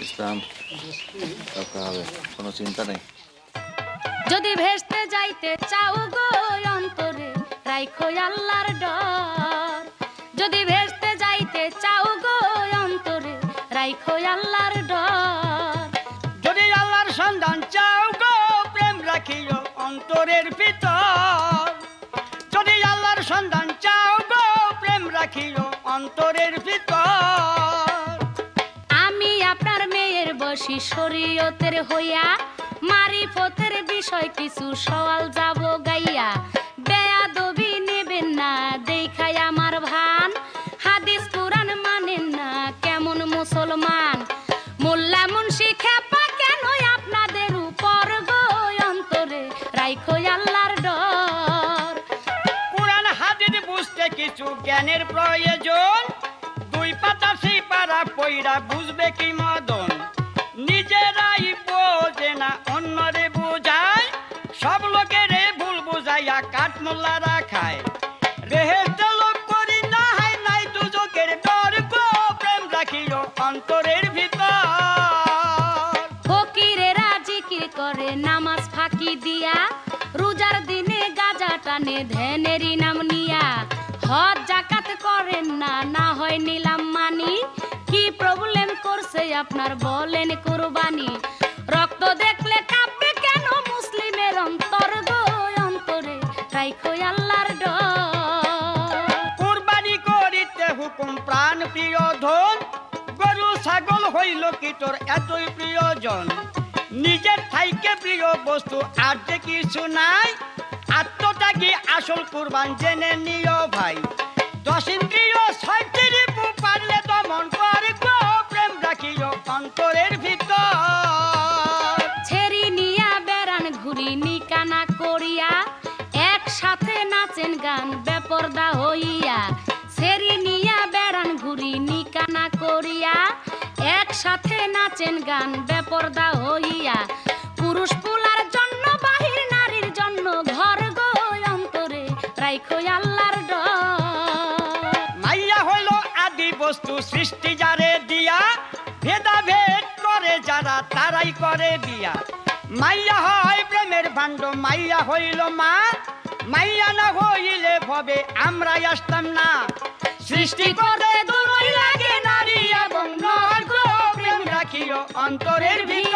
ইসলাম দরকার হবে, কোনো চিন্তা নেই। যদি ভেস্তে যাইতে চাও গো অন্তরে রাইখো আল্লাহর ডর, যদি ভেস্তে যাইতে চাও গো অন্তরে রাইখো আল্লাহর ডর। যদি আল্লাহর সন্ধান চাও গো প্রেম রাখিও অন্তরের ভিতর, যদি আল্লাহর সন্ধান চাও গো প্রেম রাখিও অন্তরের ভিতর। আমি আপনার মেয়ের বসি শরীয়তের হইয়া, মারিফতের বিষয় কিছু সওয়াল যাব গাইয়া। বেয়াদবি নেবেন না দেখাই আমার ভান, হাদিস কুরআন মানেন না কেমন মুসলমান। মোল্লা মুন্সি খেপা কেন আপনাদের উপর গো অন্তরে রাইখো আল্লাহর ডর। কুরআন হাদিস বুঝতে কিছু জ্ঞানের প্রয়োজন, দুই পাতা সেই পারা পইরা বুঝবে কি মদন। নিজেরাই বোঝে না অন্যরে বুঝায়, সব লোকেরে ভুল বুঝাইয়া কাঠমোল্লারা খায়। রেহেতে লোক করি না হয় নাই দুজকের ডর গো প্রেম রাখিও অন্তরের ভিতর। ফকিরেরা জিকির করে নামাজ ফাঁকি দিয়া, রোজার দিনে গাজা টানে ধ্যানেরই নাম নিয়া। হজ জাকাত করেন না, না হয় নিলাম মানি, কি প্রবলেম করছে আপনার বলেন কুরবানি। রক্ত দেখলে কাঁপবে কেন মুসলিমের অন্তর গো অন্তরে রাইখো আল্লাহর ডর। কুরবানি করিতে হুকুম প্রাণ প্রিয় ধন, গরু ছাগল হইল কি তোর এতই প্রিয়জন। নিজের থাইকে প্রিয় বস্তু আর যে কিছু নাই, আত্মত্যাগী আসল কুরবান জেনে নিও ভাই। 10 ইন্দ্রিয় 6টি রিপু পারলে দমন করে গো প্রেম রাখিও অন্তরের ভিতর। ছেড়ি নিয়া বেড়ান ঘুরি নিকানা করিয়া, একসাথে নাচেন গান বেপরদা হইয়া। ছেড়ি নিয়া বেড়ান ঘুরি নিকানা করিয়া, একসাথে নাচেন গান বেপরদা হইয়া। পুরুষ পুলার জন্য বাহির নারীর জন্য ঘর গো অন্তরে রাইখো আল্লাহর ডর। মাইয়া হইল আদি বস্তু সৃষ্টি যারে দিয়া, ভেদাভেদ করে যারা তারাই করে বিয়া। মাইয়া হয় প্রেমের ভাণ্ড, মাইয়া হইল মা, মাইয়া না হইলে ভবে আমরা আসতাম না। সৃষ্টি করতে দুই লাগে নারী এবং নর গো প্রেম রাখিও অন্তরের ভিতর।